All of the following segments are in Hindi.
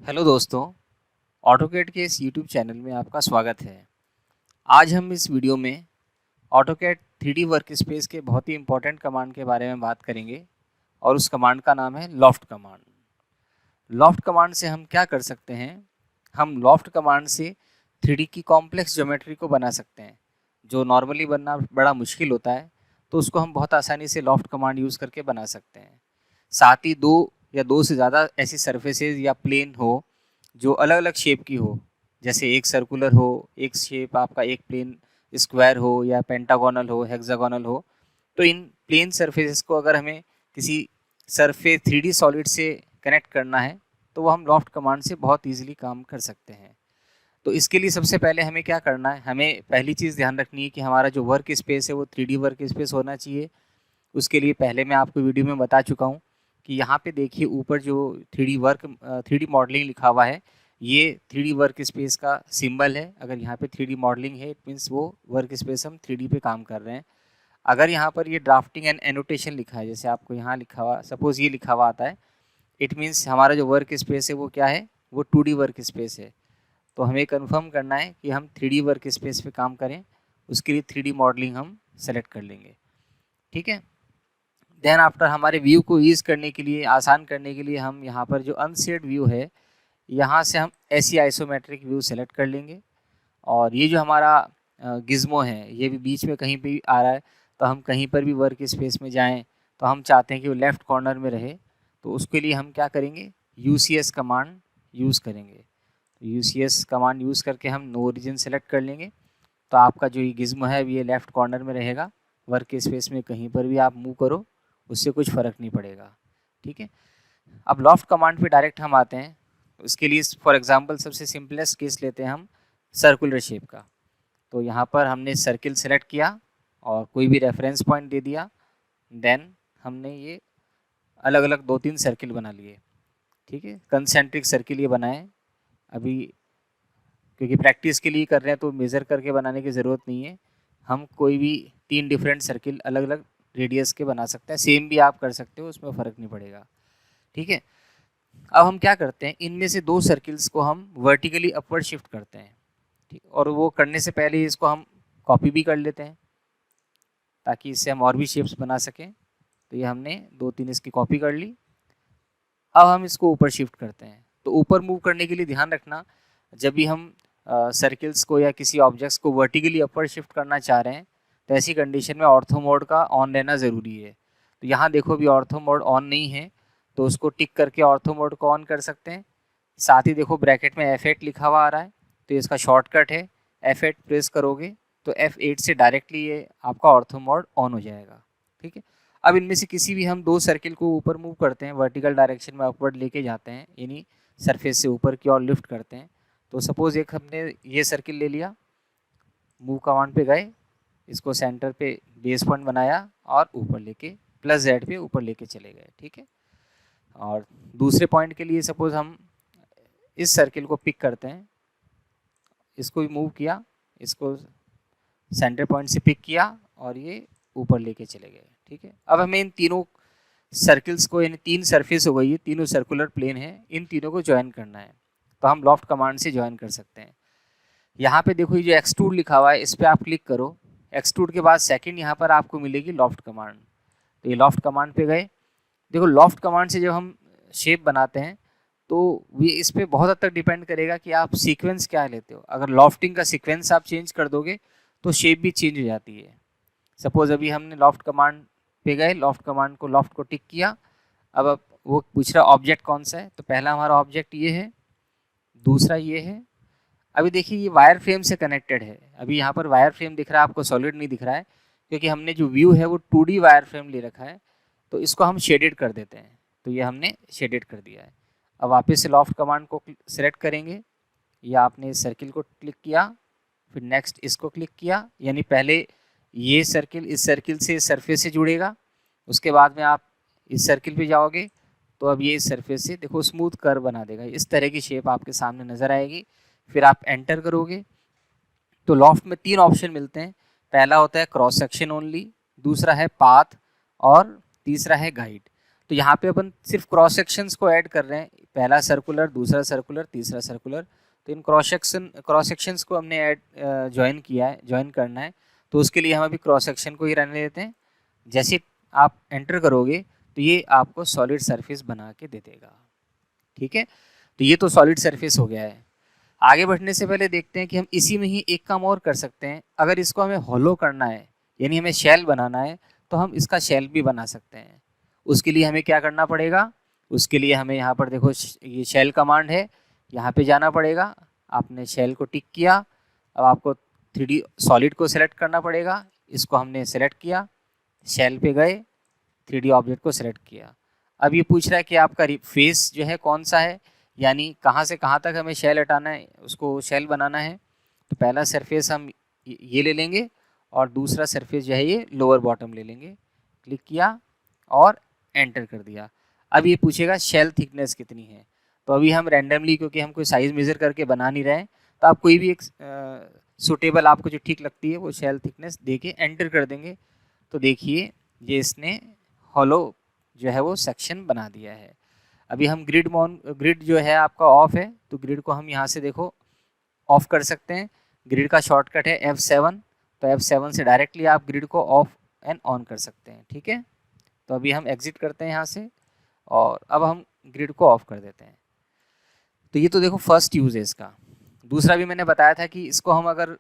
हेलो दोस्तों, ऑटोकैड के इस यूट्यूब चैनल में आपका स्वागत है। आज हम इस वीडियो में ऑटोकैड 3D वर्कस्पेस के बहुत ही इम्पोर्टेंट कमांड के बारे में बात करेंगे और उस कमांड का नाम है लॉफ्ट कमांड। लॉफ्ट कमांड से हम क्या कर सकते हैं? हम लॉफ्ट कमांड से 3D की कॉम्प्लेक्स ज्योमेट्री को बना सकते हैं। जो नॉर्मली बनना बड़ा मुश्किल होता है, तो उसको हम बहुत आसानी से लॉफ्ट कमांड यूज़ करके बना सकते हैं। साथ ही दो या दो से ज़्यादा ऐसी सरफेसेज या प्लेन हो जो अलग अलग शेप की हो, जैसे एक सर्कुलर हो, एक शेप आपका एक प्लेन स्क्वायर हो या पेंटागोनल हो, हेक्सागोनल हो, तो इन प्लेन सरफेसेस को अगर हमें किसी सरफेस 3D सॉलिड से कनेक्ट करना है, तो वो हम लॉफ्ट कमांड से बहुत ईजिली काम कर सकते हैं। तो इसके लिए सबसे पहले हमें क्या करना है, हमें पहली चीज़ ध्यान रखनी है कि हमारा जो वर्क स्पेस है वो 3D वर्क स्पेस होना चाहिए। उसके लिए पहले मैं आपको वीडियो में बता चुका हूँ कि यहाँ पे देखिए ऊपर जो 3D मॉडलिंग लिखा हुआ है, ये 3D वर्क स्पेस का सिंबल है। अगर यहाँ पे 3D मॉडलिंग है, इट मीन्स वो वर्क स्पेस हम 3D पे काम कर रहे हैं। अगर यहाँ पर ये ड्राफ्टिंग एंड एनोटेशन लिखा है, जैसे आपको यहाँ लिखा हुआ, सपोज ये लिखा हुआ आता है, इट मीन्स हमारा जो वर्क स्पेस है वो क्या है, वो 2D वर्क स्पेस है। तो हमें कंफर्म करना है कि हम 3D वर्क स्पेस पे काम करें, उसके लिए 3D मॉडलिंग हम सेलेक्ट कर लेंगे। ठीक है। देन आफ्टर हमारे व्यू को ईज करने के लिए, आसान करने के लिए, हम यहाँ पर जो अनशेड व्यू है, यहाँ से हम ऐसी आइसोमेट्रिक व्यू सेलेक्ट कर लेंगे। और ये जो हमारा गिज्मो है, ये भी बीच में कहीं भी आ रहा है, तो हम कहीं पर भी वर्क स्पेस में जाएं तो हम चाहते हैं कि वो लेफ़्ट कॉर्नर में रहे। तो उसके लिए हम क्या करेंगे, UCS कमांड यूज़ करेंगे। तो UCS कमांड यूज़ करके हम नो ओरिजिन सेलेक्ट कर लेंगे। तो आपका जो ये गिज्मो है ये लेफ़्ट कॉर्नर में रहेगा। वर्क स्पेस में कहीं पर भी आप मूव करो, उससे कुछ फ़र्क नहीं पड़ेगा। ठीक है। अब लॉफ्ट कमांड पे डायरेक्ट हम आते हैं। उसके लिए फॉर एग्जांपल सबसे सिंपलेस्ट केस लेते हैं हम, सर्कुलर शेप का। तो यहाँ पर हमने सर्किल सेलेक्ट किया और कोई भी रेफरेंस पॉइंट दे दिया। देन हमने ये अलग अलग 2-3 सर्किल बना लिए। ठीक है, कंसेंट्रिक सर्किल ये बनाए। अभी क्योंकि प्रैक्टिस के लिए कर रहे हैं तो मेज़र करके बनाने की ज़रूरत नहीं है। हम कोई भी 3 डिफरेंट सर्किल अलग अलग रेडियस के बना सकते हैं। सेम भी आप कर सकते हो, उसमें फ़र्क नहीं पड़ेगा। ठीक है। अब हम क्या करते हैं, इनमें से 2 सर्किल्स को हम वर्टिकली अपवर्ड शिफ्ट करते हैं। ठीक, और वो करने से पहले इसको हम कॉपी भी कर लेते हैं, ताकि इससे हम और भी शेप्स बना सकें। तो ये हमने 2-3 इसकी कॉपी कर ली। अब हम इसको ऊपर शिफ्ट करते हैं। तो ऊपर मूव करने के लिए ध्यान रखना, जब भी हम सर्किल्स को या किसी ऑब्जेक्ट्स को वर्टिकली अपवर्ड शिफ्ट करना चाह रहे हैं, तो ऐसी कंडीशन में ऑर्थो मोड का ऑन रहना ज़रूरी है। तो यहाँ देखो अभी ऑर्थो मोड ऑन नहीं है, तो उसको टिक करके ऑर्थो मोड को ऑन कर सकते हैं। साथ ही देखो ब्रैकेट में F8 लिखा हुआ आ रहा है, तो इसका शॉर्टकट है। F8 प्रेस करोगे तो F8 से डायरेक्टली ये आपका ऑर्थो मोड ऑन हो जाएगा। ठीक है। अब इनमें से किसी भी हम 2 सर्किल को ऊपर मूव करते हैं, वर्टिकल डायरेक्शन में अपवर्ड लेके जाते हैं, यानी सरफेस से ऊपर की ओर लिफ्ट करते हैं। तो सपोज एक हमने ये सर्किल ले लिया, मूव कमांड पे गए, इसको सेंटर पे बेस पॉइंट बनाया और ऊपर लेके +Z पे ऊपर लेके चले गए। ठीक है। और दूसरे पॉइंट के लिए सपोज हम इस सर्किल को पिक करते हैं, इसको भी मूव किया, इसको सेंटर पॉइंट से पिक किया और ये ऊपर लेके चले गए। ठीक है। अब हमें इन तीनों सर्किल्स को, यानी 3 सरफेस हो गई है, तीनों सर्कुलर प्लेन है, इन तीनों को ज्वाइन करना है। तो हम लॉफ्ट कमांड से ज्वाइन कर सकते हैं। यहाँ पे देखो ये जो एक्सट्रूड लिखा हुआ है, इस पर आप क्लिक करो। एक्सट्रूड के बाद सेकंड यहाँ पर आपको मिलेगी लॉफ्ट कमांड। तो ये लॉफ्ट कमांड पे गए। देखो लॉफ्ट कमांड से जब हम शेप बनाते हैं, तो ये इस पर बहुत हद तक डिपेंड करेगा कि आप सीक्वेंस क्या लेते हो। अगर लॉफ्टिंग का सीक्वेंस आप चेंज कर दोगे तो शेप भी चेंज हो जाती है। सपोज अभी हमने लॉफ्ट कमांड पे गए, लॉफ्ट कमांड को, लॉफ्ट को टिक किया। अब वो पूछ रहा ऑब्जेक्ट कौन सा है, तो पहला हमारा ऑब्जेक्ट ये है, दूसरा ये है। अभी देखिए ये वायर फ्रेम से कनेक्टेड है। अभी यहाँ पर वायर फ्रेम दिख रहा है आपको, सॉलिड नहीं दिख रहा है, क्योंकि हमने जो व्यू है वो 2D वायर फ्रेम ले रखा है। तो इसको हम शेडेड कर देते हैं। तो ये हमने शेडेड कर दिया है। अब वापस से लॉफ्ट कमांड को सेलेक्ट करेंगे, या आपने इस सर्किल को क्लिक किया, फिर नेक्स्ट इसको क्लिक किया, यानी पहले ये सर्किल इस सर्किल से सरफेस से जुड़ेगा, उसके बाद में आप इस सर्किल पे जाओगे तो अब ये इस सरफेस से देखो स्मूथ कर्व बना देगा। इस तरह की शेप आपके सामने नज़र आएगी। फिर आप एंटर करोगे तो लॉफ्ट में 3 ऑप्शन मिलते हैं। पहला होता है क्रॉस सेक्शन ओनली, दूसरा है पाथ और तीसरा है गाइड। तो यहाँ पे अपन सिर्फ क्रॉस सेक्शंस को ऐड कर रहे हैं, पहला सर्कुलर, दूसरा सर्कुलर, तीसरा सर्कुलर। तो इन क्रॉस सेक्शंस को हमने ऐड ज्वाइन करना है, तो उसके लिए हम अभी क्रॉस सेक्शन को ही रहने देते हैं। जैसे आप एंटर करोगे तो ये आपको सॉलिड सरफेस बना के दे देगा। ठीक है, तो ये तो सॉलिड सरफेस हो गया है। आगे बढ़ने से पहले देखते हैं कि हम इसी में ही एक काम और कर सकते हैं। अगर इसको हमें हॉलो करना है, यानी हमें शेल बनाना है, तो हम इसका शेल भी बना सकते हैं। उसके लिए हमें क्या करना पड़ेगा, उसके लिए हमें यहाँ पर देखो ये शेल कमांड है, यहाँ पे जाना पड़ेगा। आपने शेल को टिक किया, अब आपको 3D सॉलिड को सिलेक्ट करना पड़ेगा। इसको हमने सेलेक्ट किया, शेल पे गए, 3D ऑब्जेक्ट को सिलेक्ट किया। अब ये पूछ रहा है कि आपका फेस जो है कौन सा है, यानी कहाँ से कहाँ तक हमें शेल हटाना है, उसको शेल बनाना है। तो पहला सरफेस हम ये ले लेंगे और दूसरा सरफेस जो है ये लोअर बॉटम ले लेंगे। क्लिक किया और एंटर कर दिया। अब ये पूछेगा शेल थिकनेस कितनी है, तो अभी हम रैंडमली, क्योंकि हम कोई साइज़ मेज़र करके बना नहीं रहे हैं, तो आप कोई भी एक सूटेबल आपको जो ठीक लगती है वो शेल थिकनेस दे के एंटर कर देंगे। तो देखिए ये इसने हॉलो जो है वो सेक्शन बना दिया है। अभी हम ग्रिड जो है आपका ऑफ है, तो ग्रिड को हम यहाँ से देखो ऑफ कर सकते हैं। ग्रिड का शॉर्टकट है F7, तो F7 से डायरेक्टली आप ग्रिड को ऑफ एंड ऑन कर सकते हैं। ठीक है, तो अभी हम एग्जिट करते हैं यहाँ से और अब हम ग्रिड को ऑफ कर देते हैं। तो ये तो देखो फर्स्ट यूज़ है इसका। दूसरा भी मैंने बताया था कि इसको हम अगर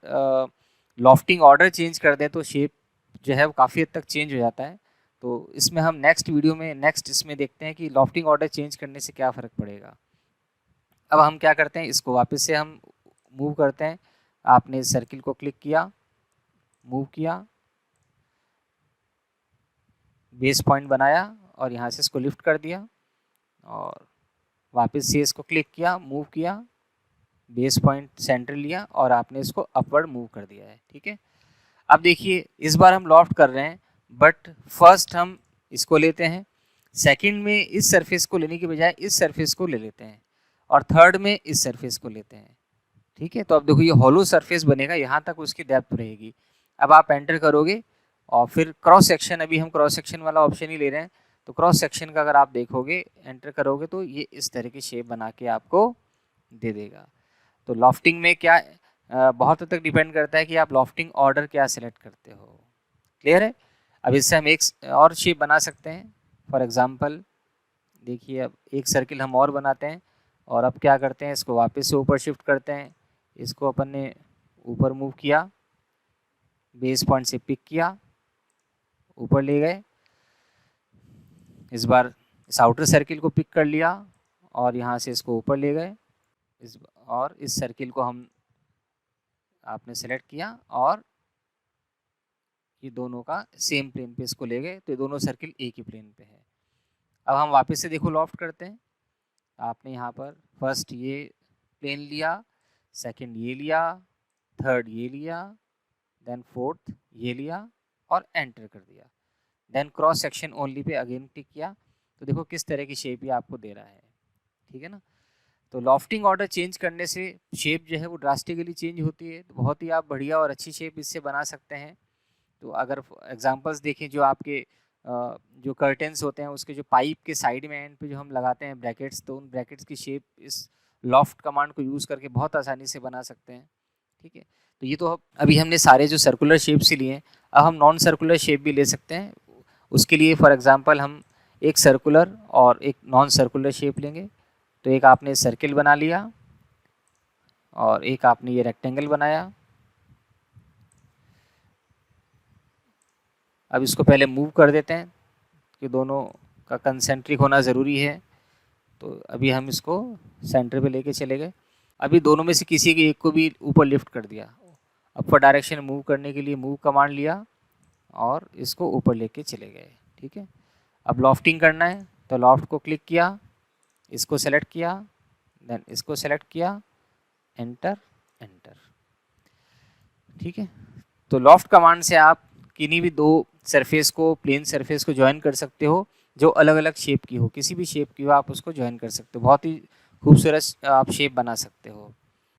लॉफ्टिंग ऑर्डर चेंज कर दें तो शेप जो है वो काफ़ी हद तक चेंज हो जाता है। तो इसमें हम नेक्स्ट वीडियो में इसमें देखते हैं कि लॉफ्टिंग ऑर्डर चेंज करने से क्या फ़र्क पड़ेगा। अब हम क्या करते हैं, इसको वापस से हम मूव करते हैं। आपने सर्किल को क्लिक किया, मूव किया, बेस पॉइंट बनाया और यहाँ से इसको लिफ्ट कर दिया और वापस से इसको क्लिक किया, मूव किया, बेस पॉइंट सेंटर लिया और आपने इसको अपवर्ड मूव कर दिया है। ठीक है, अब देखिए इस बार हम लॉफ्ट कर रहे हैं, बट फर्स्ट हम इसको लेते हैं, सेकंड में इस सरफेस को लेने की बजाय इस सरफेस को ले लेते हैं और थर्ड में इस सरफेस को लेते हैं। ठीक है, तो अब देखो ये हॉलो सरफेस बनेगा, यहाँ तक उसकी डेप्थ रहेगी। अब आप एंटर करोगे और फिर क्रॉस सेक्शन, अभी हम क्रॉस सेक्शन वाला ऑप्शन ही ले रहे हैं, तो क्रॉस सेक्शन का अगर आप देखोगे, एंटर करोगे तो ये इस तरह की शेप बना के आपको दे देगा। तो लॉफ्टिंग में क्या बहुत हद तक डिपेंड करता है कि आप लॉफ्टिंग ऑर्डर क्या सिलेक्ट करते हो। क्लियर है। अब इससे हम एक और शेप बना सकते हैं। फॉर एग्जांपल देखिए, अब एक सर्किल हम और बनाते हैं और अब क्या करते हैं, इसको वापस से ऊपर शिफ्ट करते हैं। इसको अपन ने ऊपर मूव किया, बेस पॉइंट से पिक किया, ऊपर ले गए। इस बार इस आउटर सर्किल को पिक कर लिया और यहाँ से इसको ऊपर ले गए। इस सर्किल को हम आपने सेलेक्ट किया और ये दोनों का सेम प्लेन पे इसको ले गए, तो ये दोनों सर्किल एक ही प्लेन पे है। अब हम वापस से देखो लॉफ्ट करते हैं। आपने यहाँ पर फर्स्ट ये प्लेन लिया, सेकंड ये लिया, थर्ड ये लिया, देन फोर्थ ये लिया और एंटर कर दिया। Then cross section only pay again टिक किया, तो देखो किस तरह की शेप ये आपको दे रहा है। ठीक है ना। तो लॉफ्टिंग ऑर्डर चेंज करने से शेप जो है वो ड्रास्टिकली चेंज होती है। तो बहुत ही आप बढ़िया और अच्छी शेप इससे बना सकते हैं। तो अगर एग्जांपल्स देखें, जो आपके जो कर्टेंस होते हैं उसके जो पाइप के साइड में एंड पे जो हम लगाते हैं ब्रैकेट्स, तो उन ब्रैकेट्स की शेप इस लॉफ्ट कमांड को यूज़ करके बहुत आसानी से बना सकते हैं। ठीक है, तो ये तो अभी हमने सारे जो सर्कुलर शेप्स ही लिए हैं। अब हम नॉन सर्कुलर शेप भी ले सकते हैं। उसके लिए फॉर एग्जांपल हम एक सर्कुलर और एक नॉन सर्कुलर शेप लेंगे। तो एक आपने सर्किल बना लिया और एक आपने ये रेक्टेंगल बनाया। अब इसको पहले मूव कर देते हैं कि दोनों का कंसेंट्रिक होना ज़रूरी है। तो अभी हम इसको सेंटर पे लेके चले गए। अभी दोनों में से किसी के एक को भी ऊपर लिफ्ट कर दिया। अपर डायरेक्शन मूव करने के लिए मूव कमांड लिया और इसको ऊपर लेके चले गए। ठीक है, अब लॉफ्टिंग करना है तो लॉफ्ट को क्लिक किया, इसको सेलेक्ट किया, देन इसको सेलेक्ट किया, एंटर एंटर। ठीक है, तो लॉफ्ट कमांड से आप किन्हीं भी दो सरफेस को, प्लेन सरफेस को ज्वाइन कर सकते हो जो अलग अलग शेप की हो, किसी भी शेप की हो आप उसको ज्वाइन कर सकते हो। बहुत ही खूबसूरत आप शेप बना सकते हो।